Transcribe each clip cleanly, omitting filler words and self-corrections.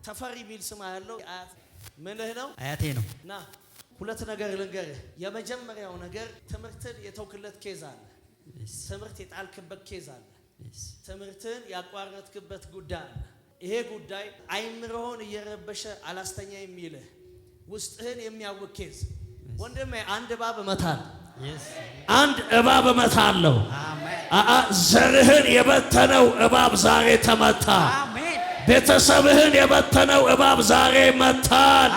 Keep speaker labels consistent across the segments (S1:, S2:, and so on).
S1: ተፈሪ ሚል ስም ያለው ምንህ ነው?
S2: አያቴ ነው።
S1: ና ሁለት ነገር ልንገርህ። የመጀመሪያው ነገር ትምህርትን የተውክለት ኬዝ አለ። ትምህርት የጣልክበት ኬዝ አለ። ትምህርትን ያቋረጥክበት ጉዳይ አለ። ይሄ ጉዳይ አይምሮህን እየረበሸ አላስተኛ የሚልህ ውስጥህን የሚያውክ ኬዝ። ወንድሜ አንድ እባብ እመታለሁ። አንድ እባብ እመታለሁ። ዘርህን የበተነው እባብ ዛሬ ተመታ። ቤተሰብህን የበተነው እባብ ዛሬ መታል።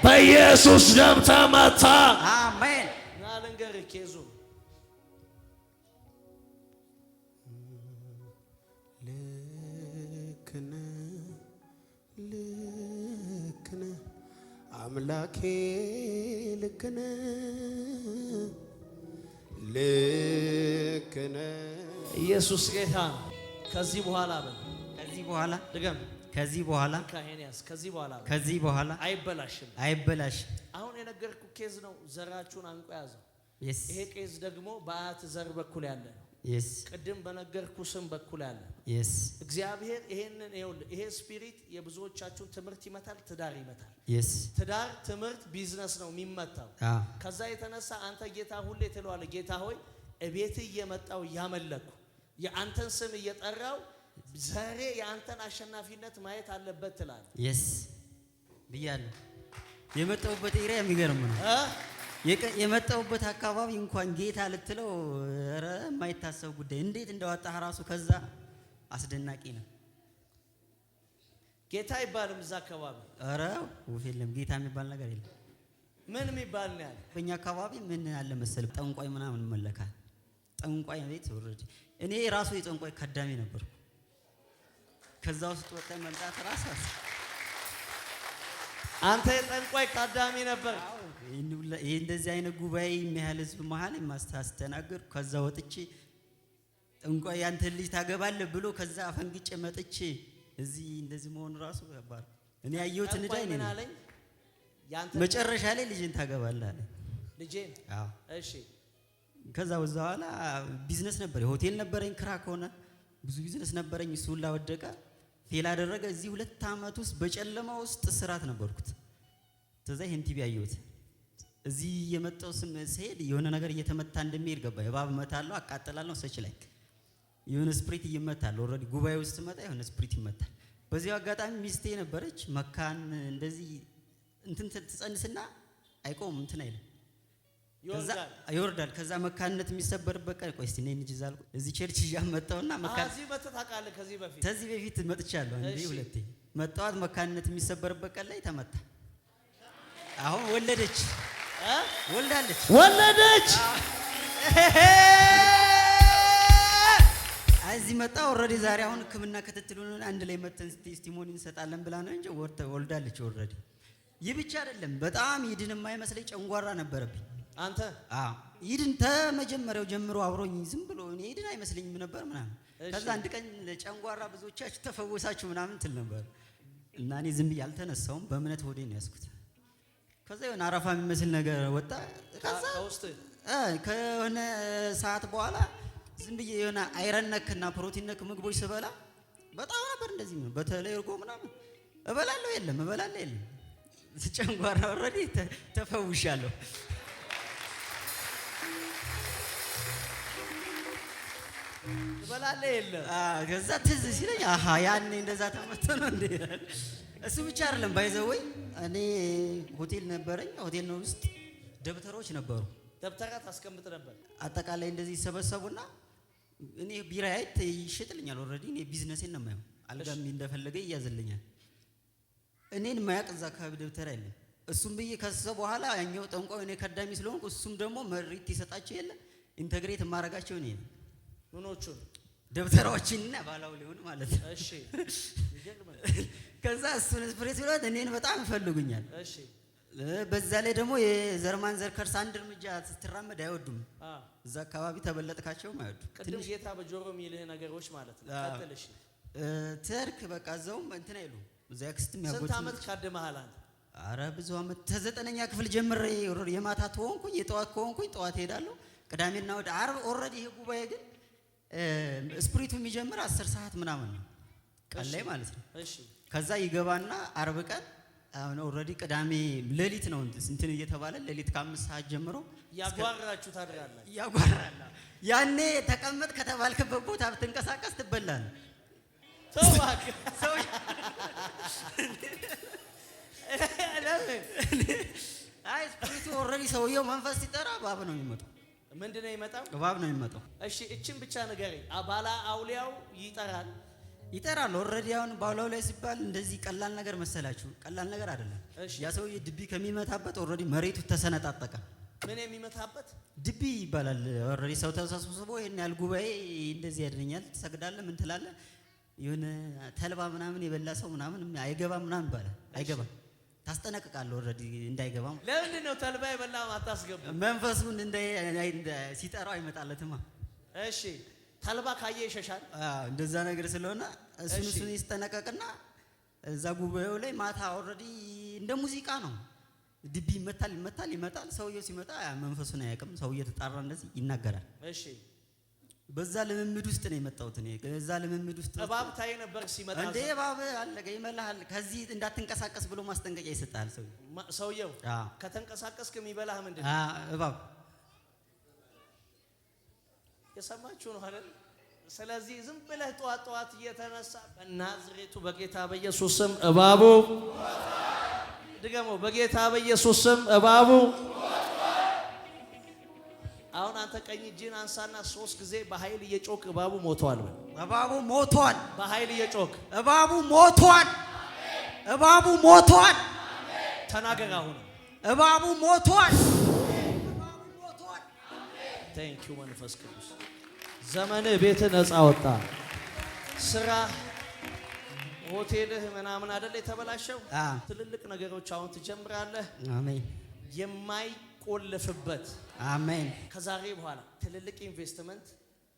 S1: በኢየሱስ ደም ተመታ።
S2: አሜን።
S1: ና ልንገርህ ኬዙ ልክነ አምላኬ ልክነ ኢየሱስ ጌታ። ከዚህ በኋላ ድገም።
S2: ከዚህ በኋላ ከዚህ በኋላ አይበላሽም።
S1: አሁን የነገርኩ ኬዝ ነው። ዘራችሁን አንቆ ያዘው። ይሄ ኬዝ ደግሞ በአያት ዘር በኩል ያለ ነው። ቅድም በነገርኩ ስም በኩል ያለ ነው። እግዚአብሔር ይሄ ስፒሪት የብዙዎቻችሁን ትምህርት ይመታል፣ ትዳር ይመታል። ትዳር፣ ትምህርት፣ ቢዝነስ ነው የሚመታው። ከዛ የተነሳ አንተ ጌታ ሁሌ ትለዋለህ፣ ጌታ ሆይ እቤት እየመጣው ያመለኩ የአንተን ስም እየጠራው ዛሬ የአንተን አሸናፊነት ማየት አለበት ትላለህ።
S2: ብያለሁ። የመጣሁበት ኤሪያ የሚገርም ነው። የመጣሁበት አካባቢ እንኳን ጌታ ልትለው ኧረ የማይታሰብ ጉዳይ እንዴት እንደወጣህ ራሱ ከዛ አስደናቂ ነው።
S1: ጌታ ይባልም እዛ አካባቢ
S2: ኧረ ውፍ የለም። ጌታ የሚባል ነገር የለም።
S1: ምን የሚባል ነው ያለ?
S2: በእኛ አካባቢ ምን ያለ መሰለህ ጠንቋይ ምናምን መለካል። ጠንቋይ ቤት ወረድ። እኔ ራሱ የጠንቋይ ካዳሚ ነበርኩ። ከዛ ውስጥ ወጣ መምጣት ራስ
S1: አንተ የጠንቋይ ካዳሚ ነበር።
S2: ይሄ እንደዚህ አይነት ጉባኤ የሚያህል ህዝብ መሀል ማስተናገር ከዛ ወጥቼ ጠንቋይ ያንተ ልጅ ታገባለህ ብሎ ከዛ አፈንግጬ መጥቼ እዚህ እንደዚህ መሆን ራሱ ያባር። እኔ ያየሁት እንዳይ ነኝ አለኝ። መጨረሻ ላይ ልጅን ታገባለህ አለ።
S1: ልጅን?
S2: አዎ።
S1: እሺ።
S2: ከዛ በኋላ ቢዝነስ ነበር፣ ሆቴል ነበረኝ፣ ክራክ ሆነ። ብዙ ቢዝነስ ነበረኝ፣ እሱ ሁላ ወደቀ፣ ፌል አደረገ። እዚህ 2 ዓመት ውስጥ በጨለማ ውስጥ ስራት ነበርኩት። ተዛ ይሄን ቲቪ አየሁት። እዚህ የመጣው ስም ሲሄድ የሆነ ነገር እየተመታ እንደሚሄድ ገባ። እባብ እመታለሁ፣ አቃጥላለሁ፣ ሰች ላይ የሆነ ስፕሪት ይመታል። ኦልሬዲ ጉባኤ ውስጥ መጣ፣ የሆነ ስፕሪት ይመታል። በዚህ አጋጣሚ ሚስቴ ነበረች። መካን እንደዚህ እንትን ትጸንስና አይቆም እንትን አይልም፣ ይወርዳል። ከዛ መካንነት የሚሰበርበት ቀን ቆይ እስቲ ነኝ እንጂ ዛልኩ እዚህ ቸርች ያመጣውና መካን
S1: እዚህ መተታቃለ።
S2: ከዚህ በፊት መጥቻለሁ እንዴ 2 መጣዋት። መካንነት የሚሰበርበት ቀን ላይ ተመታ። አሁን ወለደች። ወለደች። እዚህ መጣ። ኦልሬዲ ዛሬ አሁን ሕክምና ክትትሉን አንድ ላይ መተን ቴስቲሞኒ እንሰጣለን ብላ ነው እንጂ ወልዳለች ኦልሬዲ። ይህ ብቻ አይደለም፣ በጣም ይድን የማይመስለኝ ጨንጓራ ነበረብኝ።
S1: አንተ?
S2: አዎ ይድን ተመጀመሪያው ጀምሮ አብሮኝ ዝም ብሎ እኔ ይድን አይመስለኝም ነበር ምናምን። ከዛ አንድ ቀን ጨንጓራ ብዙዎቻችሁ ተፈወሳችሁ ምናምን ትል ነበር እና እኔ ዝም ብዬ አልተነሳውም፣ በእምነት ሆዴ ነው ያዝኩት። ከዛ የሆነ አረፋ የሚመስል ነገር ወጣ። ከዛ ከሆነ ሰዓት በኋላ ዝም ብዬ የሆነ አይረን ነክና ፕሮቲን ነክ ምግቦች ስበላ በጣም ነበር እንደዚህ ነው። በተለይ እርጎ ምናምን እበላለሁ የለም። ጨንጓራ ኦልሬዲ ተፈውሻለሁ።
S1: እበላለሁ የለም።
S2: ከዛ ትዝ ሲለኝ አሃ ያኔ እንደዛ ተመቶ ነው እንዴ። እሱ ብቻ አይደለም ባይዘወይ እኔ ሆቴል ነበረኝ። ሆቴል ነው ውስጥ ደብተሮች ነበሩ።
S1: ደብተራ ታስቀምጥ ነበር።
S2: አጠቃላይ እንደዚህ ሰበሰቡና እኔ ቢራ አይት ይሽጥልኛል። ኦልሬዲ እኔ ቢዝነሴን ነው የማየው። አልጋም እንደፈለገ ይያዝልኛል። እኔን ማያቅ እዛ አካባቢ ደብተራ የለም። እሱም ብዬ ከሰ በኋላ ያኛው ጠንቋይ እኔ ከዳሚ ስለሆንኩ እሱም ደግሞ መሪት ይሰጣቸው የለ ኢንተግሬት ማረጋቸው እኔ ነው።
S1: ምኖቹን
S2: ደብተራዎችንና ባላው ሊሆን ማለት ነው።
S1: እሺ።
S2: ከዛ እሱን ስፕሬስ ብሏት እኔን በጣም ይፈልጉኛል።
S1: እሺ።
S2: በዛ ላይ ደግሞ የዘርማን ዘር ከርስ አንድ እርምጃ ስትራመድ አይወዱም። እዛ አካባቢ ተበለጥካቸውም አይወዱ።
S1: ቅድም ጌታ በጆሮ የሚልህ ነገሮች ማለት ነው። ቀጥል። እሺ።
S2: ተርክ በቃ እዛውም እንትን አይሉ እዛ ያክስትም ያጎት።
S1: ስንት ዓመት ካደመሃል አንተ?
S2: አረ ብዙ አመት ተዘጠነኛ ክፍል ጀምሬ የማታ ተወንኩኝ የጠዋት ከሆንኩኝ ጠዋት ሄዳለሁ። ቅዳሜና ወደ ዓርብ ኦሬዲ ይሄ ጉባኤ ግን ስፕሪቱ የሚጀምር 10 ሰዓት ምናምን ነው ቀን ላይ ማለት ነው። እሺ ከዛ ይገባና ዓርብ ቀን አሁን ኦሬዲ ቅዳሜ ሌሊት ነው እንትን እየተባለ ሌሊት ከ5 ሰዓት ጀምሮ
S1: ያጓራችሁ ታድራላችሁ።
S2: ያጓራላ ያኔ ተቀመጥ ከተባልከበት ቦታ ብትንቀሳቀስ ትበላለህ።
S1: ተዋክ ሰው
S2: አይ ስፕሪቱ ኦሬዲ ሰውየው መንፈስ ሲጠራ እባብ ነው የሚመጣው።
S1: ምንድነው የሚመጣው?
S2: እባብ ነው የሚመጣው።
S1: እሺ እቺን ብቻ ንገረኝ። ባላ አውሊያው ይጠራል
S2: ኦሬዲ። አሁን ባላው ላይ ሲባል እንደዚህ ቀላል ነገር መሰላችሁ? ቀላል ነገር አይደለም። ያ ሰውዬ ድቢ ከሚመታበት ኦሬዲ መሬቱ ተሰነጣጠቀ።
S1: ምን የሚመታበት
S2: ድቢ ይባላል። ኦሬዲ ሰው ተሰብስቦ ይሄን ያህል ጉባኤ እንደዚህ ያድነኛል ትሰግዳለህ ምን ትላለህ የሆነ ተልባ ምናምን የበላ ሰው ምናምን አይገባም ምናምን ይባላል። አይገባም ታስጠነቅቃለህ ኦሬዲ እንዳይገባም።
S1: ለምንድን ነው ተልባ የበላ አታስገቡ?
S2: መንፈሱን ሲጠራው አይመጣለትማ።
S1: እሺ ተልባ ካየ ይሸሻል።
S2: እንደዛ ነገር ስለሆነ እሱን ይስጠነቀቅና እዛ ጉባኤው ላይ ማታ ኦሬዲ እንደ ሙዚቃ ነው። ድቢ ይመጣል። ሰውየው ሲመጣ መንፈሱን አያውቅም። ሰውየው ተጣራ እንደዚህ ይናገራል።
S1: እሺ
S2: በዛ ልምምድ ውስጥ ነው የመጣሁት እኔ። በዛ ልምምድ ውስጥ
S1: እባብ ታይ ነበር ሲመጣ
S2: እንዴ እባብ አለገ ይመላል። ከዚህ እንዳትንቀሳቀስ ብሎ ማስጠንቀቂያ ይሰጣል ሰውየው።
S1: ከተንቀሳቀስክ የሚበላህ ምንድን ነው?
S2: እባብ። የሰማችሁ ነው አይደል? ስለዚህ ዝም ብለህ ጠዋት እየተነሳ በናዝሬቱ በጌታ በኢየሱስ ስም እባቡ ድገሞ፣ በጌታ በኢየሱስ ስም እባቡ። አሁን አንተ ቀኝ እጅን አንሳና 3 ጊዜ በኃይል እየጮክ እባቡ ሞቷል በል። እባቡ ሞቷል።
S1: በኃይል እየጮክ
S2: እባቡ ሞቷል። እባቡ ሞቷል።
S1: ተናገር አሁን።
S2: እባቡ ሞቷል። እባቡ ሞቷል።
S1: ቴንክ ዩ መንፈስ ቅዱስ። ዘመንህ ቤት ነፃ ወጣ። ስራ ሆቴልህ ምናምን አይደል የተበላሸው? ትልልቅ ነገሮች አሁን ትጀምራለህ።
S2: አሜን።
S1: የማይቆልፍበት
S2: አሜን።
S1: ከዛሬ በኋላ ትልልቅ ኢንቨስትመንት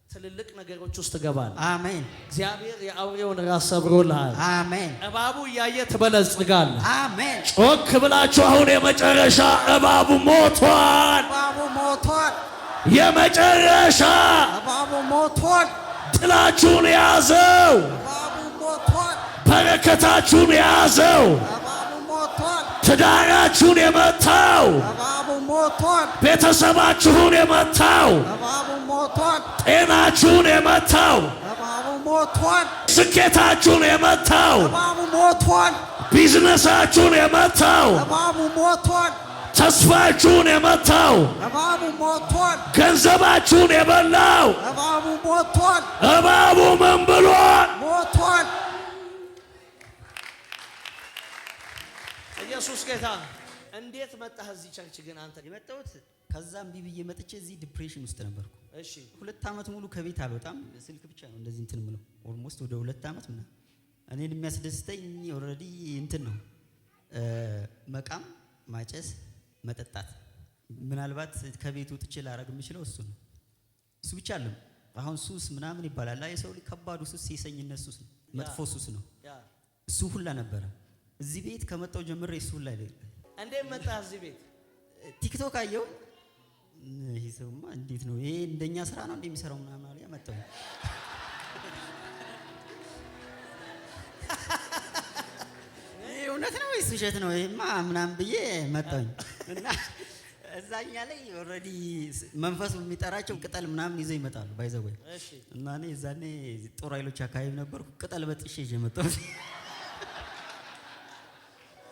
S1: ትልልቅ ነገሮች ውስጥ ትገባለህ።
S2: አሜን።
S1: እግዚአብሔር የአውሬውን ራስ ሰብሮልሃል።
S2: አሜን።
S1: እባቡ እያየ ትበለጽጋለህ።
S2: አሜን።
S1: ጮክ ብላችሁ አሁን የመጨረሻ እባቡ ሞቷል።
S2: እባቡ ሞቷል።
S1: የመጨረሻ
S2: እባቡ ሞቷል።
S1: ጥላችሁን ያዘው።
S2: እባቡ ሞቷል።
S1: በረከታችሁን ያዘው።
S2: እባቡ ሞቷል።
S1: ትዳራችሁን የመታው
S2: እባቡ ሞቷል።
S1: ቤተሰባችሁን የመታው
S2: እባቡ ሞቷል።
S1: ጤናችሁን የመታው
S2: እባቡ ሞቷል።
S1: ስኬታችሁን የመታው
S2: እባቡ ሞቷል።
S1: ቢዝነሳችሁን የመታው
S2: እባቡ ሞቷል።
S1: ተስፋችሁን የመታው
S2: እባቡ ሞቷል።
S1: ገንዘባችሁን የበላው
S2: እባቡ ሞቷል።
S1: እባቡ ምን ብሏል?
S2: ሞቷል።
S1: ኢየሱስ ጌታ። እንዴት መጣህ እዚህ ቸርች ግን አንተ?
S2: የመጣሁት ከዛም ቢብዬ መጥቼ እዚህ ዲፕሬሽን ውስጥ ነበርኩ።
S1: እሺ
S2: 2 ዓመት ሙሉ ከቤት አልወጣም። ስልክ ብቻ ነው እንደዚህ እንትን ምለው ኦልሞስት ወደ 2 ዓመት ምናምን። እኔን የሚያስደስተኝ ኦልሬዲ እንትን ነው መቃም፣ ማጨስ፣ መጠጣት። ምናልባት ከቤት ወጥቼ ላረግ የምችለው እሱ ነው። እሱ ብቻ አይደለም። አሁን ሱስ ምናምን ይባላል። የሰው ልጅ ከባዱ ሱስ የሰኝነት ሱስ ነው። መጥፎ ሱስ ነው። እሱ ሁላ ነበረ። እዚህ ቤት ከመጣው ጀምሬ እሱ ሁላ አይደል።
S1: እንዴት መጣህ እዚህ ቤት?
S2: ቲክቶክ አየው። ይሄ ሰውማ እንዴት ነው ይሄ እንደኛ ስራ ነው እንደሚሰራው ምናምን አለ። መጣው እውነት ነው ወይስ ውሸት ነው ይሄማ ምናምን ብዬ መጣኝ እና እዛኛ ላይ ኦልሬዲ መንፈሱ የሚጠራቸው ቅጠል ምናምን ይዘው ይመጣሉ። ባይዘው
S1: እሺ።
S2: እና እኔ እዛኔ ጦር ኃይሎች አካባቢ ነበርኩ። ቅጠል በጥሼ ይዤ መጣሁ።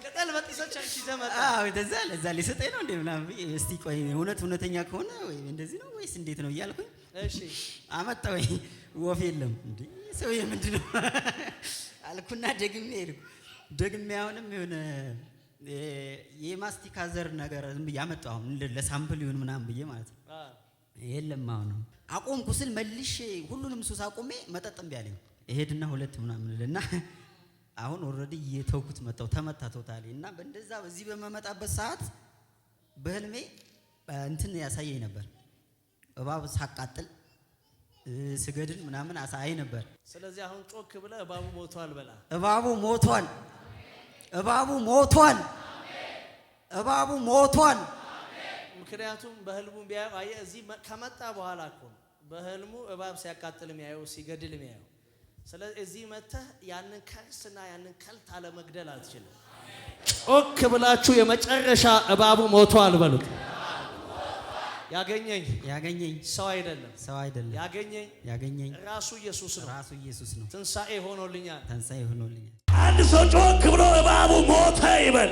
S1: ቅጠል በጥሶች አንቺ ዘመጣ?
S2: አዎ እንደዛ ለዛ ሊሰጠኝ ነው እንዴ ምናምን ብዬ እስቲ ቆይ እውነተኛ ከሆነ ወይ እንደዚህ ነው ወይስ እንዴት ነው እያልኩኝ
S1: እሺ
S2: አመጣሁኝ። ወፍ የለም እንዴ ሰውዬ ምንድነው አልኩና ደግሜ አሁንም የሆነ የማስቲካ ዘር ነገር ዝም ብዬ አመጣሁ ለሳምፕል ይሁን ምናምን ብዬ ማለት ነው። የለም አሁን አቆምኩ ስል መልሼ ሁሉንም ሱስ አቆሜ መጠጥ እምቢ አለኝ። እሄድና 2 ምናምን እና አሁን ኦልሬዲ እየተውኩት መጣሁ። ተመታ ቶታሊ እና በእንደዛ በዚህ በመመጣበት ሰዓት በህልሜ እንትን ያሳየኝ ነበር። እባብ ሳቃጥል ስገድል ምናምን አሳይ ነበር።
S1: ስለዚህ አሁን ጮክ ብለህ እባቡ ሞቷል በላ።
S2: እባቡ ሞቷል። እባቡ ሞቷል። እባቡ ሞቷል።
S1: ምክንያቱም በህልሙ ቢያየው አየ እዚህ ከመጣ በኋላ እኮ በህልሙ እባብ ሲያቃጥል የሚያየው ሲገድል የሚያየው። ስለዚህ እዚህ መተህ ያንን ከርስና ያንን ከልት አለመግደል አትችልም። ጮክ ብላችሁ የመጨረሻ እባቡ ሞቷል በሉት። ያገኘኝ ሰው አይደለም ያገኘኝ ራሱ ኢየሱስ ነው። ትንሣኤ ሆኖልኛል።
S3: አንድ ሰው ጮክ ብሎ እባቡ ሞተ ይበል።